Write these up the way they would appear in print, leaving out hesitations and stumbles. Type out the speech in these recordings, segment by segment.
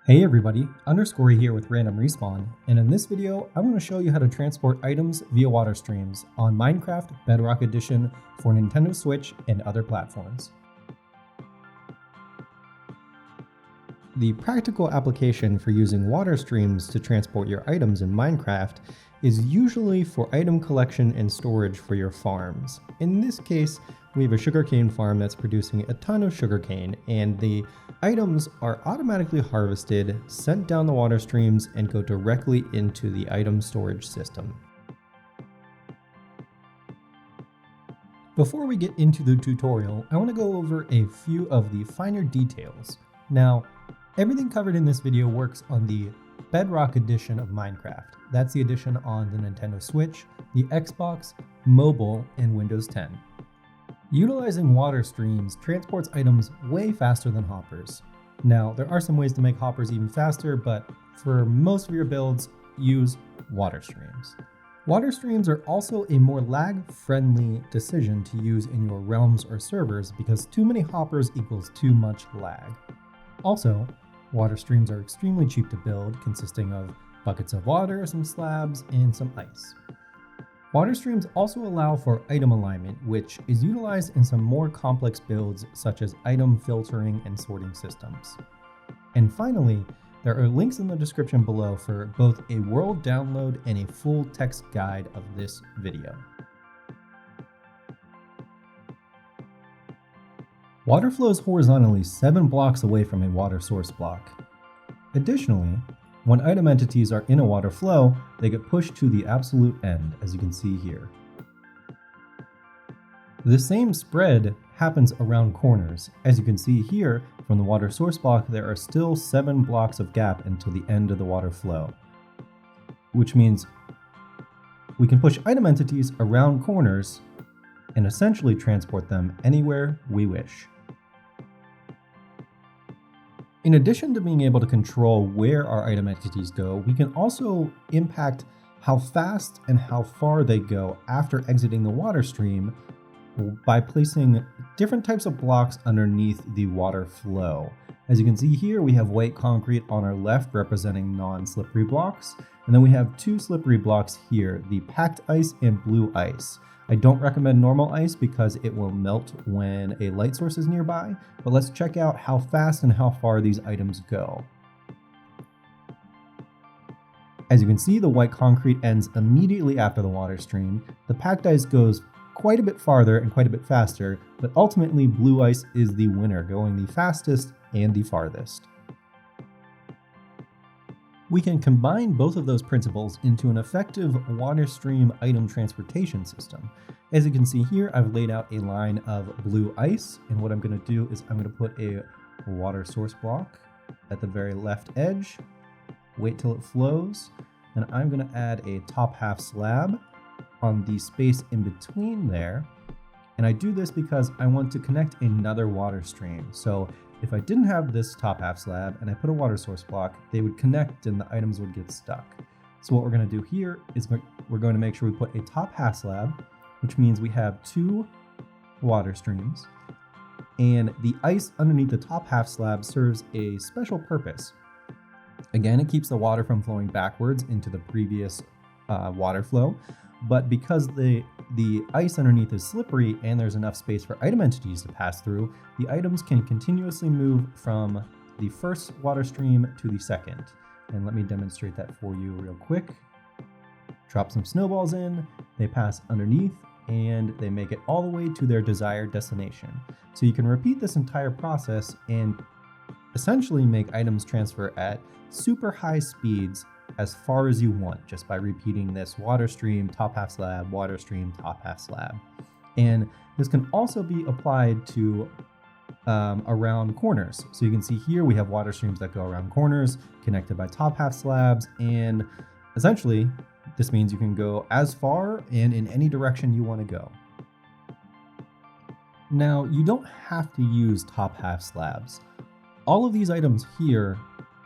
Hey everybody, Underscore here with Random Respawn, and in this video I want to show you how to transport items via water streams on Minecraft Bedrock Edition for Nintendo Switch and other platforms. The practical application for using water streams to transport your items in Minecraft is usually for item collection and storage for your farms. In this case, we have a sugarcane farm that's producing a ton of sugarcane, and the items are automatically harvested, sent down the water streams, and go directly into the item storage system. Before we get into the tutorial, I want to go over a few of the finer details. Now, everything covered in this video works on the Bedrock Edition of Minecraft. That's the edition on the Nintendo Switch, the Xbox, mobile, and Windows 10. Utilizing water streams transports items way faster than hoppers. Now, there are some ways to make hoppers even faster, but for most of your builds, use water streams. Water streams are also a more lag-friendly decision to use in your realms or servers because too many hoppers equals too much lag. Also, water streams are extremely cheap to build, consisting of buckets of water, some slabs, and some ice. Water streams also allow for item alignment, which is utilized in some more complex builds such as item filtering and sorting systems. And finally, there are links in the description below for both a world download and a full text guide of this video. Water flows horizontally 7 blocks away from a water source block. Additionally, when item entities are in a water flow, they get pushed to the absolute end, as you can see here. The same spread happens around corners. As you can see here, from the water source block, there are still 7 blocks of gap until the end of the water flow, which means we can push item entities around corners and essentially transport them anywhere we wish. In addition to being able to control where our item entities go, we can also impact how fast and how far they go after exiting the water stream by placing different types of blocks underneath the water flow. As you can see here, we have white concrete on our left representing non-slippery blocks, and then we have 2 slippery blocks here, the packed ice and blue ice. I don't recommend normal ice because it will melt when a light source is nearby, but let's check out how fast and how far these items go. As you can see, the white concrete ends immediately after the water stream. The packed ice goes quite a bit farther and quite a bit faster, but ultimately blue ice is the winner, going the fastest and the farthest. We can combine both of those principles into an effective water stream item transportation system. As you can see here, I've laid out a line of blue ice, and what I'm going to do is I'm going to put a water source block at the very left edge, wait till it flows, and I'm going to add a top half slab on the space in between there. And I do this because I want to connect another water stream. So if I didn't have this top half slab and I put a water source block, they would connect and the items would get stuck. So what we're going to do here is we're going to make sure we put a top half slab, which means we have 2 water streams, and the ice underneath the top half slab serves a special purpose. Again, it keeps the water from flowing backwards into the previous water flow, but because the ice underneath is slippery and there's enough space for item entities to pass through, the items can continuously move from the first water stream to the second. And let me demonstrate that for you real quick. Drop some snowballs in, they pass underneath, and they make it all the way to their desired destination. So you can repeat this entire process and essentially make items transfer at super high speeds as far as you want, just by repeating this water stream, top half slab, water stream, top half slab. And this can also be applied to around corners. So you can see here we have water streams that go around corners connected by top half slabs, and essentially this means you can go as far and in any direction you want to go. Now, you don't have to use top half slabs. All of these items here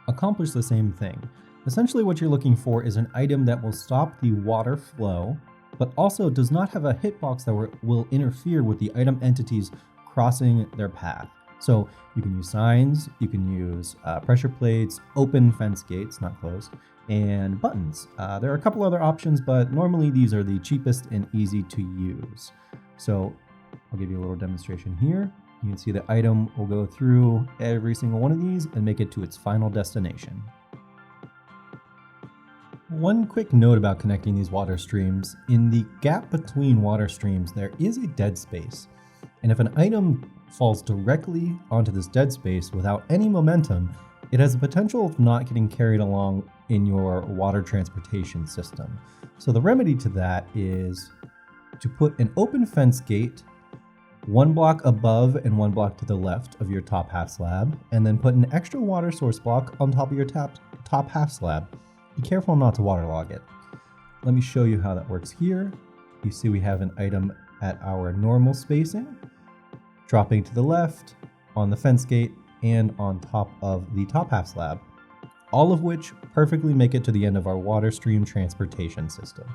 accomplish the same thing. Essentially what you're looking for is an item that will stop the water flow, but also does not have a hitbox that will interfere with the item entities crossing their path. So you can use signs, you can use pressure plates, open fence gates, not closed, and buttons. There are a couple other options, but normally these are the cheapest and easy to use. So I'll give you a little demonstration here. You can see the item will go through every single one of these and make it to its final destination. One quick note about connecting these water streams. In the gap between water streams, there is a dead space. And if an item falls directly onto this dead space without any momentum, it has the potential of not getting carried along in your water transportation system. So the remedy to that is to put an open fence gate 1 block above and 1 block to the left of your top half slab, and then put an extra water source block on top of your top half slab. Be careful not to waterlog it. Let me show you how that works here. You see we have an item at our normal spacing, dropping to the left on the fence gate and on top of the top half slab, all of which perfectly make it to the end of our water stream transportation system.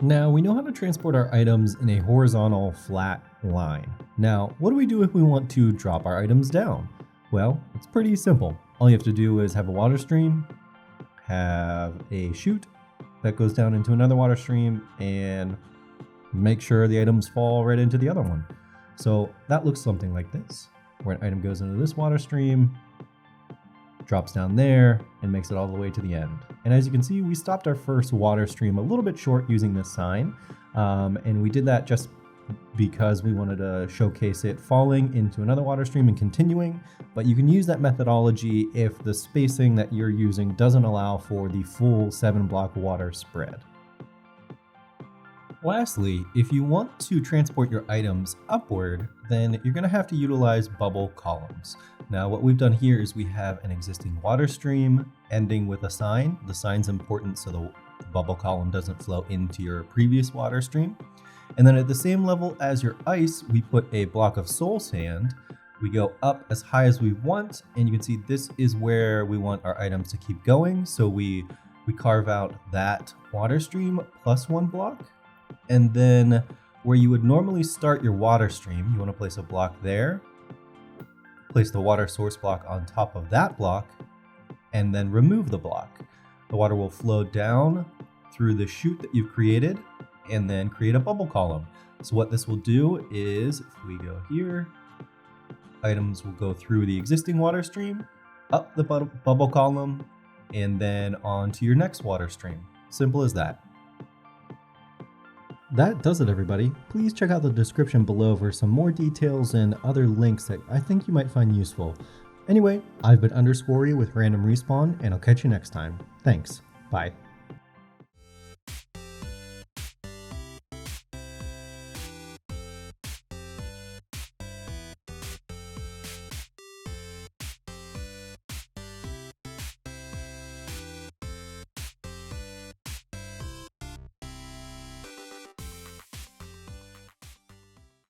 Now we know how to transport our items in a horizontal flat line. Now, what do we do if we want to drop our items down? Well, it's pretty simple. All you have to do is have a water stream, have a chute that goes down into another water stream, and make sure the items fall right into the other one. So that looks something like this, where an item goes into this water stream, drops down there, and makes it all the way to the end. And as you can see, we stopped our first water stream a little bit short using this sign, and we did that just because we wanted to showcase it falling into another water stream and continuing, but you can use that methodology if the spacing that you're using doesn't allow for the full 7-block water spread. Lastly, if you want to transport your items upward, then you're going to have to utilize bubble columns. Now what we've done here is we have an existing water stream ending with a sign. The sign's important so the bubble column doesn't flow into your previous water stream. And then at the same level as your ice, we put a block of soul sand. We go up as high as we want, and you can see this is where we want our items to keep going. So we carve out that water stream plus 1 block. And then where you would normally start your water stream, you want to place a block there, place the water source block on top of that block, and then remove the block. The water will flow down through the chute that you've created and then create a bubble column. So what this will do is, if we go here, items will go through the existing water stream, up the bubble column, and then on to your next water stream. Simple as that. That does it, everybody. Please check out the description below for some more details and other links that I think you might find useful. Anyway, I've been Underscore with Random Respawn, and I'll catch you next time. Thanks. Bye.